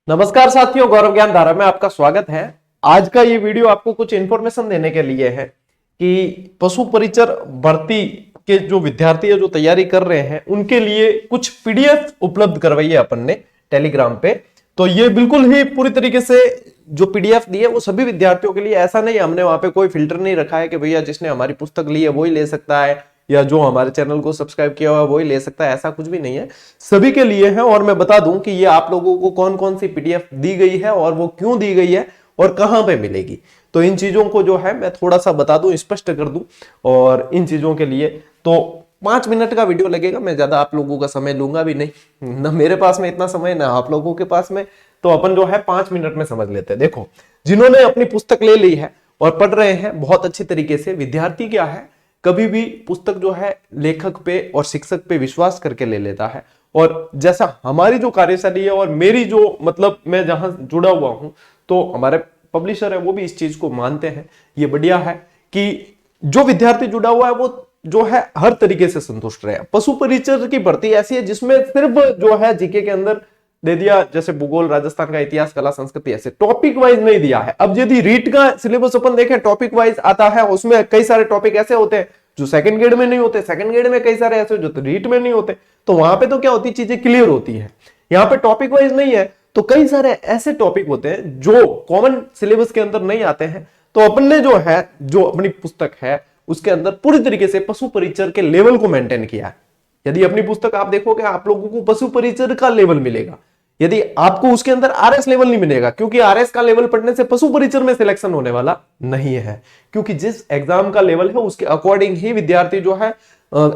नमस्कार साथियों, गौरव ज्ञान धारा में आपका स्वागत है। आज का ये वीडियो आपको कुछ इंफॉर्मेशन देने के लिए है कि पशु परिचर भर्ती के जो विद्यार्थी है जो तैयारी कर रहे हैं उनके लिए कुछ पीडीएफ उपलब्ध करवाई है अपन ने टेलीग्राम पे। तो ये बिल्कुल ही पूरी तरीके से जो पीडीएफ दी है वो सभी विद्यार्थियों के लिए, ऐसा नहीं हमने वहां पे कोई फिल्टर नहीं रखा है कि भैया जिसने हमारी पुस्तक ली है वही ले सकता है या जो हमारे चैनल को सब्सक्राइब किया हुआ है वही ले सकता है, ऐसा कुछ भी नहीं है, सभी के लिए है। और मैं बता दूं कि ये आप लोगों को कौन कौन सी पीडीएफ दी गई है और वो क्यों दी गई है और कहां पे मिलेगी। तो इन चीजों को जो है मैं थोड़ा सा बता दूं, स्पष्ट कर दूं। और इन चीजों के लिए तो 5 मिनट का वीडियो लगेगा, मैं ज्यादा आप लोगों का समय लूंगा भी नहीं, ना मेरे पास में इतना समय ना आप लोगों के पास में। तो अपन जो है 5 मिनट में समझ लेते हैं। देखो, जिन्होंने अपनी पुस्तक ले ली है और पढ़ रहे हैं बहुत अच्छी तरीके से, विद्यार्थी क्या है कभी भी पुस्तक जो है लेखक पे और शिक्षक पे विश्वास करके ले लेता है। और जैसा हमारी जो कार्यशैली है और मेरी जो मतलब मैं जहां जुड़ा हुआ हूं, तो हमारे पब्लिशर है वो भी इस चीज को मानते हैं। ये बढ़िया है कि जो विद्यार्थी जुड़ा हुआ है वो जो है हर तरीके से संतुष्ट रहे। पशु परिचर की भर्ती ऐसी है जिसमें सिर्फ जो है जीके के अंदर दे दिया, जैसे भूगोल, राजस्थान का इतिहास, कला, संस्कृति, ऐसे टॉपिक वाइज नहीं दिया है। अब यदि रीट का सिलेबस अपन देखें टॉपिक वाइज आता है, उसमें कई सारे टॉपिक ऐसे होते हैं जो सेकंड ग्रेड में नहीं होते, सेकंड ग्रेड में कई सारे ऐसे जो रीट में नहीं होते। तो वहां पे तो क्या होती, चीजें क्लियर होती है। यहाँ पे टॉपिक वाइज नहीं है, तो कई सारे ऐसे टॉपिक होते हैं जो कॉमन सिलेबस के अंदर नहीं आते हैं। तो अपन ने जो है, जो अपनी पुस्तक है उसके अंदर पूरी तरीके से पशु परिचर के लेवल को मेंटेन किया है। यदि अपनी पुस्तक आप देखोगे, आप लोगों को पशु परिचर का लेवल मिलेगा, यदि आपको उसके अंदर आरएस लेवल नहीं मिलेगा, क्योंकि आरएस का लेवल पढ़ने से पशु परिचर में सिलेक्शन होने वाला नहीं है। क्योंकि जिस एग्जाम का लेवल है उसके अकॉर्डिंग ही विद्यार्थी जो है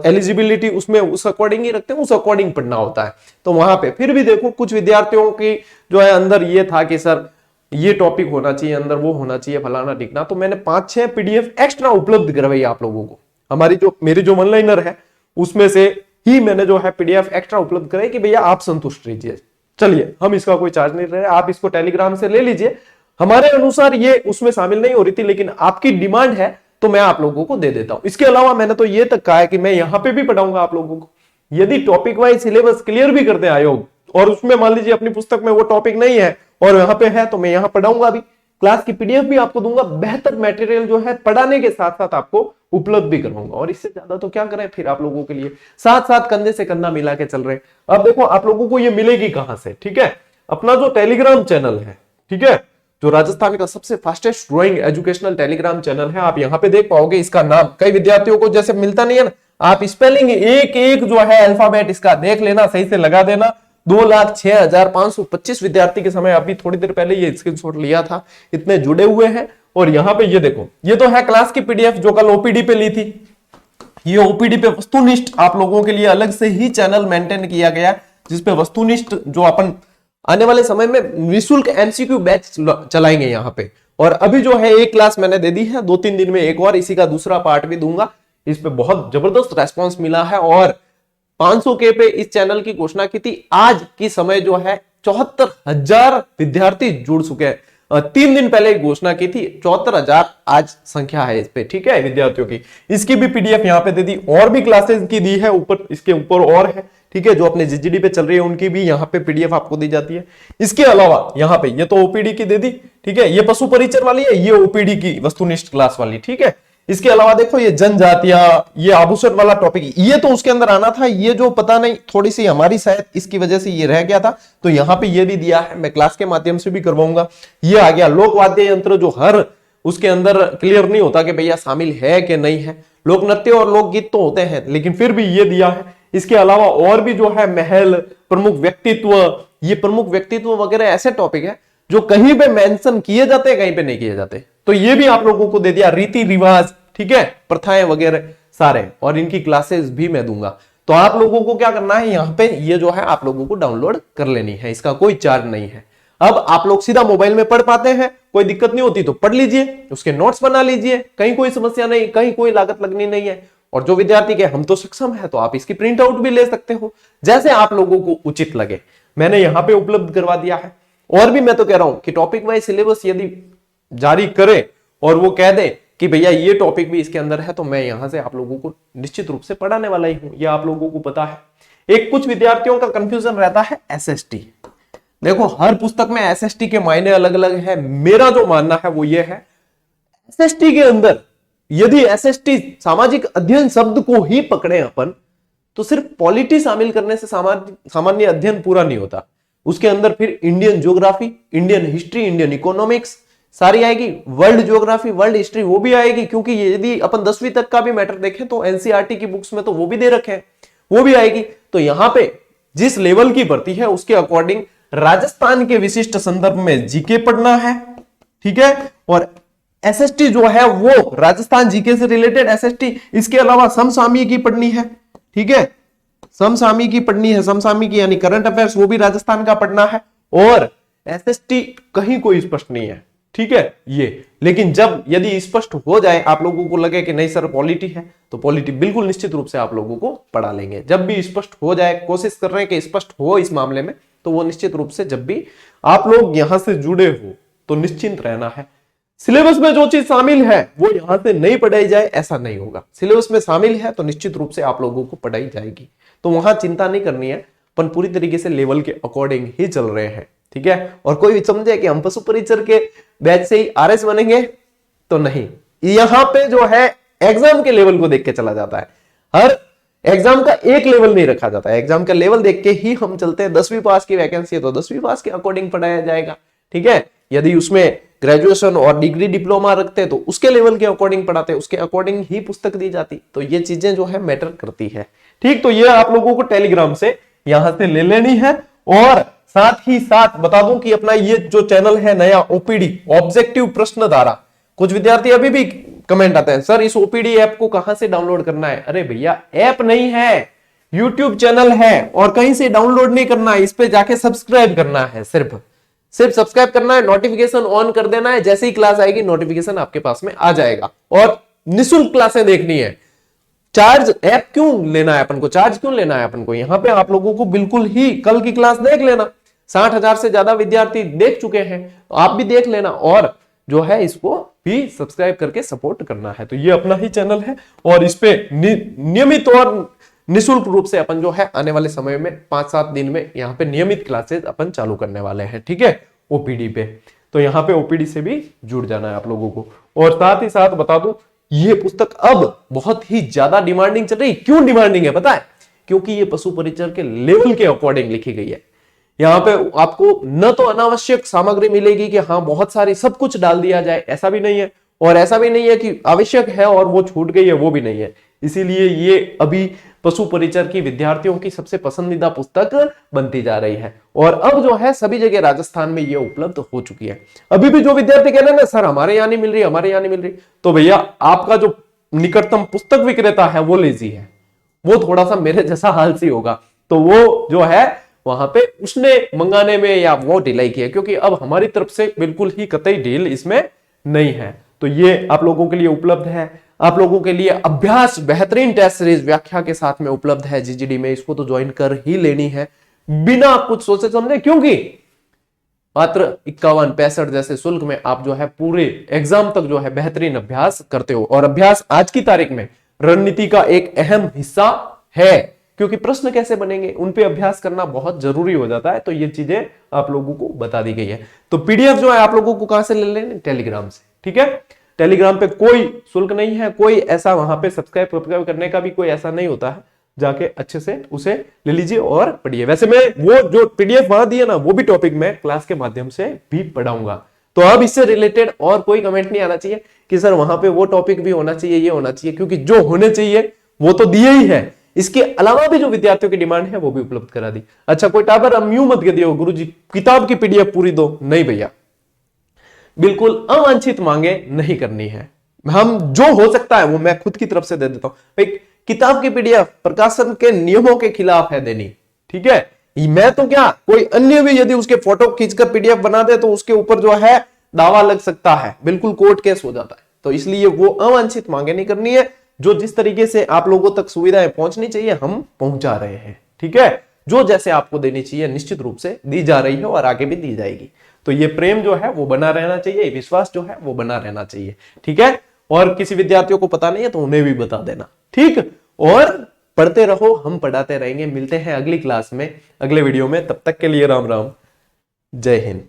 एलिजिबिलिटी उसमें उस अकॉर्डिंग ही रखते हैं, उस अकॉर्डिंग पढ़ना होता है। तो वहां पे फिर भी देखो, कुछ विद्यार्थियों की जो है अंदर ये था कि सर ये टॉपिक होना चाहिए, अंदर वो होना चाहिए, फलाना टिकना। तो मैंने 5-6 पीडीएफ एक्स्ट्रा उपलब्ध करवाई आप लोगों को। हमारी जो मेरी जो ऑनलाइनर है उसमें से ही मैंने जो है पीडीएफ एक्स्ट्रा उपलब्ध कराई कि भैया आप संतुष्ट रहिए। चलिए, हम इसका कोई चार्ज नहीं ले रहे, आप इसको टेलीग्राम से ले लीजिए। हमारे अनुसार ये उसमें शामिल नहीं हो रही थी, लेकिन आपकी डिमांड है तो मैं आप लोगों को दे देता हूं। इसके अलावा मैंने तो ये तक कहा है कि मैं यहां पे भी पढ़ाऊंगा आप लोगों को। यदि टॉपिक वाइज सिलेबस क्लियर भी करते हैं आयोग, और उसमें मान लीजिए अपनी पुस्तक में वो टॉपिक नहीं है और यहाँ पे है, तो मैं यहाँ पढ़ाऊंगा भी, क्लास की पीडीएफ भी आपको दूंगा, बेहतर मटेरियल जो है पढ़ाने के साथ साथ आपको उपलब्ध भी करवाऊंगा। और इससे ज्यादा तो क्या करें फिर आप लोगों के लिए, साथ साथ कंधे से कंधा मिला के चल रहे हैं। अब देखो आप लोगों को ये मिलेगी कहां से, ठीक है, अपना जो टेलीग्राम चैनल है, ठीक है, जो राजस्थान का सबसे fastest growing educational Telegram channel है, आप यहाँ पे देख पाओगे इसका नाम। कई विद्यार्थियों को जैसे मिलता नहीं है ना, आप स्पेलिंग एक एक जो है अल्फाबेट इसका देख लेना, सही से लगा देना। 2,06,525 विद्यार्थी के समय, अभी थोड़ी देर पहले ये स्क्रीनशॉट लिया था, इतने जुड़े हुए हैं। और यहाँ पे ये देखो, ये तो है क्लास की पीडीएफ जो कल ओपीडी पे ली थी। ये ओपीडी पे वस्तुनिष्ठ आप लोगों के लिए अलग से ही चैनल मेंटेन किया गया, जिसपे वस्तुनिष्ठ जो अपन आने वाले समय में निःशुल्क एमसीक्यू बैच चलाएंगे यहाँ पे। और अभी जो है एक क्लास मैंने दे दी है, 2-3 दिन में एक और इसी का दूसरा पार्ट भी दूंगा। इस पे बहुत जबरदस्त रेस्पॉन्स मिला है और 500K पे इस चैनल की घोषणा की थी। आज की समय जो है 74,000 विद्यार्थी जुड़ चुके हैं। 3 दिन पहले घोषणा की थी, 74,000 आज संख्या है इस पे, ठीक है, विद्यार्थियों की। इसकी भी पीडीएफ यहाँ पे दे दी, और भी क्लासेस की दी है ऊपर, इसके ऊपर और है, ठीक है, जो अपने जीजीडी पे चल रही है उनकी भी यहाँ पे पीडीएफ आपको दी जाती है। इसके अलावा यहाँ पे ये तो ओपीडी की दे दी, ठीक है, ये पशु परिचर वाली है, ये ओपीडी की वस्तुनिष्ठ क्लास वाली, ठीक है। इसके अलावा देखो ये जनजातियां, ये आभूषण वाला टॉपिक, ये तो उसके अंदर आना था, ये जो पता नहीं थोड़ी सी हमारी शायद इसकी वजह से ये रह गया था, तो यहाँ पे ये भी दिया है, मैं क्लास के माध्यम से भी करवाऊंगा। ये आ गया लोक वाद्य यंत्र, जो हर उसके अंदर क्लियर नहीं होता कि भैया शामिल है कि नहीं है। लोक नृत्य और लोकगीत तो होते हैं, लेकिन फिर भी ये दिया है। इसके अलावा और भी जो है महल, प्रमुख व्यक्तित्व, ये प्रमुख व्यक्तित्व वगैरह ऐसे टॉपिक है जो कहीं पे मेंशन किए जाते हैं, कहीं पे नहीं किए जाते, तो ये भी आप लोगों को दे दिया। रीति रिवाज, ठीक है, प्रथाएं वगैरह सारे, और इनकी क्लासेस भी मैं दूंगा। तो आप लोगों को क्या करना है, यहाँ पे ये जो है आप लोगों को डाउनलोड कर लेनी है, इसका कोई चार्ज नहीं है। अब आप लोग सीधा मोबाइल में पढ़ पाते हैं, कोई दिक्कत नहीं होती तो पढ़ लीजिए, उसके नोट्स बना लीजिए, कहीं कोई समस्या नहीं, कहीं कोई लागत लगनी नहीं है। और जो विद्यार्थी के हम तो सक्षम है, तो आप इसकी प्रिंट आउट भी ले सकते हो, जैसे आप लोगों को उचित लगे, मैंने यहाँ पे उपलब्ध करवा दिया है। और भी मैं तो कह रहा हूं कि टॉपिक वाइज सिलेबस यदि जारी करे और वो कह दे कि भैया ये टॉपिक भी इसके अंदर है, तो मैं यहां से आप लोगों को निश्चित रूप से पढ़ाने वाला ही हूं, ये आप लोगों को पता है। एक कुछ विद्यार्थियों का कंफ्यूजन रहता है एसएसटी। देखो हर पुस्तक में एसएसटी के मायने अलग अलग है। मेरा जो मानना है वो ये है, एसएसटी के अंदर यदि एसएसटी सामाजिक अध्ययन शब्द को ही पकड़े अपन, तो सिर्फ पॉलिटी शामिल करने से सामान्य अध्ययन पूरा नहीं होता। उसके अंदर फिर Indian geography, Indian history, Indian economics सारी आएगी, वर्ल्ड ज्योग्राफी, वर्ल्ड हिस्ट्री वो भी आएगी, क्योंकि यदि अपन 10वीं तक का भी मैटर देखें तो एनसीईआरटी की बुक्स में तो वो भी दे रखे हैं, वो भी आएगी। तो यहां पे जिस लेवल की भर्ती है उसके अकॉर्डिंग राजस्थान के विशिष्ट संदर्भ में जीके पढ़ना है, ठीक है। और एसएसटी जो है वो राजस्थान जीके से रिलेटेड एसएसटी, इसके अलावा समसामयिकी पढ़नी है, ठीक है, समसामयिकी पढ़नी है, समसामयिकी यानी करंट अफेयर्स वो भी राजस्थान का पढ़ना है। और एसएसटी कहीं कोई स्पष्ट नहीं है, ठीक है ये। लेकिन जब यदि स्पष्ट हो जाए, आप लोगों को लगे कि नहीं सर पॉलिटी है, तो पॉलिटी बिल्कुल निश्चित रूप से आप लोगों को पढ़ा लेंगे। जब भी स्पष्ट हो जाए, कोशिश कर रहे हैं कि स्पष्ट हो इस मामले में, तो वो निश्चित रूप से जब भी आप लोग यहां से जुड़े हो तो निश्चिंत रहना है। सिलेबस में जो चीज शामिल है वो यहां से नहीं पढ़ाई जाए ऐसा नहीं होगा। सिलेबस में शामिल है तो निश्चित रूप से आप लोगों को पढ़ाई जाएगी, तो वहां चिंता नहीं करनी है। अपन पूरी तरीके से लेवल के अकॉर्डिंग ही चल रहे हैं, ठीक है। और कोई भी समझे कि हम पशु परिचर के बैच से ही आरएस बनेंगे, तो नहीं। यहां पे जो है एग्जाम के लेवल को देख के चला जाता है, हर एग्जाम का एक लेवल नहीं रखा जाता है, एग्जाम का लेवल देख के ही हम चलते हैं। 10वीं पास की वैकेंसी है तो 10वीं पास के अकॉर्डिंग पढ़ाया जाएगा, ठीक है। यदि उसमें ग्रेजुएशन और डिग्री डिप्लोमा रखते हैं तो उसके लेवल के अकॉर्डिंग पढ़ाते हैं, उसके अकॉर्डिंग ही पुस्तक दी जाती। तो ये चीजें जो है मैटर करती है, ठीक। तो ये आप लोगों को टेलीग्राम से यहां से ले लेनी है। और साथ ही साथ बता दूं कि अपना ये जो चैनल है नया ओपीडी, ऑब्जेक्टिव प्रश्न धारा, कुछ विद्यार्थी अभी भी कमेंट आते हैं सर इस ओपीडी ऐप को कहां से डाउनलोड करना है। अरे भैया ऐप नहीं है, यूट्यूब चैनल है और कहीं से डाउनलोड नहीं करना है, इस पे जाके सब्सक्राइब करना है, सिर्फ सब्सक्राइब करना है, नोटिफिकेशन ऑन कर देना है। जैसे ही क्लास आएगी नोटिफिकेशन आपके पास में आ जाएगा। और निःशुल्क क्लासें देखनी है। चार्ज ऐप क्यों लेना है अपन को, चार्ज क्यों लेना है अपन को, यहां पे आप लोगों को बिल्कुल ही कल की क्लास देख लेना, 60,000 से ज्यादा विद्यार्थी देख चुके हैं, तो आप भी देख लेना और जो है इसको भी सब्सक्राइब करके सपोर्ट करना है। तो ये अपना ही चैनल है और इस पे नियमित और निःशुल्क रूप से अपन जो है आने वाले समय में 5-7 दिन में यहाँ पे नियमित क्लासेस अपन चालू करने वाले हैं, ठीक है, ओपीडी पे। तो यहाँ पे ओपीडी से भी जुड़ जाना है आप लोगों को। और साथ ही साथ बता दूं ये पुस्तक अब बहुत ही ज्यादा डिमांडिंग चल रही। क्यों डिमांडिंग है पता है? क्योंकि ये पशु परिचर के लेवल के अकॉर्डिंग लिखी गई है। यहाँ पे आपको न तो अनावश्यक सामग्री मिलेगी कि हाँ बहुत सारी सब कुछ डाल दिया जाए, ऐसा भी नहीं है। और ऐसा भी नहीं है कि आवश्यक है और वो छूट गई है, वो भी नहीं है। इसीलिए ये अभी पशु परिचर की विद्यार्थियों की सबसे पसंदीदा पुस्तक बनती जा रही है। और अब जो है सभी जगह राजस्थान में ये उपलब्ध हो चुकी है। अभी भी जो विद्यार्थी कह रहे हैं सर हमारे यहाँ नहीं मिल रही, हमारे यहाँ नहीं मिल रही, तो भैया आपका जो निकटतम पुस्तक विक्रेता है वो लेजी है, वो थोड़ा सा मेरे जैसा आलसी होगा, तो वो जो है वहां पे उसने मंगाने में या वो ढिलाई की है। क्योंकि अब हमारी तरफ से बिल्कुल ही कतई ढील इसमें नहीं है। तो ये आप लोगों के लिए उपलब्ध है। आप लोगों के लिए अभ्यास बेहतरीन टेस्ट सीरीज व्याख्या के साथ में उपलब्ध है जीजीडी में, इसको तो ज्वाइन कर ही लेनी है बिना कुछ सोचे समझे, क्योंकि मात्र 51-65 जैसे शुल्क में आप जो है पूरे एग्जाम तक जो है बेहतरीन अभ्यास करते हो। और अभ्यास आज की तारीख में रणनीति का एक अहम हिस्सा है, क्योंकि प्रश्न कैसे बनेंगे उन पे अभ्यास करना बहुत जरूरी हो जाता है। तो ये चीजें आप लोगों को बता दी गई है। तो पीडीएफ जो है आप लोगों को कहां से ले लेंगे? टेलीग्राम से, ठीक है। टेलीग्राम पे कोई शुल्क नहीं है, कोई ऐसा वहां पे सब्सक्राइब करने का भी कोई ऐसा नहीं होता है। जाके अच्छे से उसे ले लीजिए और पढ़िए। वैसे मैं वो जो पीडीएफ वहां दिया ना वो भी टॉपिक मैं क्लास के माध्यम से भी पढ़ाऊंगा। तो अब इससे रिलेटेड और कोई कमेंट नहीं आना चाहिए कि सर वहां पे वो टॉपिक भी होना चाहिए, ये होना चाहिए, क्योंकि जो होने चाहिए वो तो दिए ही है। इसके अलावा भी जो विद्यार्थियों की डिमांड है वो भी उपलब्ध करा दी। अच्छा कोई टाबर हम यूं मत कह दियो गुरुजी किताब की पीडीएफ पूरी दो, नहीं भैया, बिल्कुल अवांछित मांगे नहीं करनी है। हम जो हो सकता है वो मैं खुद की तरफ से दे देता हूं। भाई किताब की पीडीएफ प्रकाशन के नियमों के खिलाफ है देनी, ठीक है। मैं तो क्या कोई अन्य भी यदि उसके फोटो खींचकर पीडीएफ बना दे तो उसके ऊपर जो है दावा लग सकता है, बिल्कुल कोर्ट केस हो जाता है। तो इसलिए वो अवांछित मांगे नहीं करनी है। जो जिस तरीके से आप लोगों तक सुविधाएं पहुंचनी चाहिए हम पहुंचा रहे हैं, ठीक है। जो जैसे आपको देनी चाहिए निश्चित रूप से दी जा रही है और आगे भी दी जाएगी। तो ये प्रेम जो है वो बना रहना चाहिए, विश्वास जो है वो बना रहना चाहिए, ठीक है। और किसी विद्यार्थियों को पता नहीं है तो उन्हें भी बता देना, ठीक। और पढ़ते रहो, हम पढ़ाते रहेंगे। मिलते हैं अगली क्लास में, अगले वीडियो में। तब तक के लिए राम राम। जय हिंद।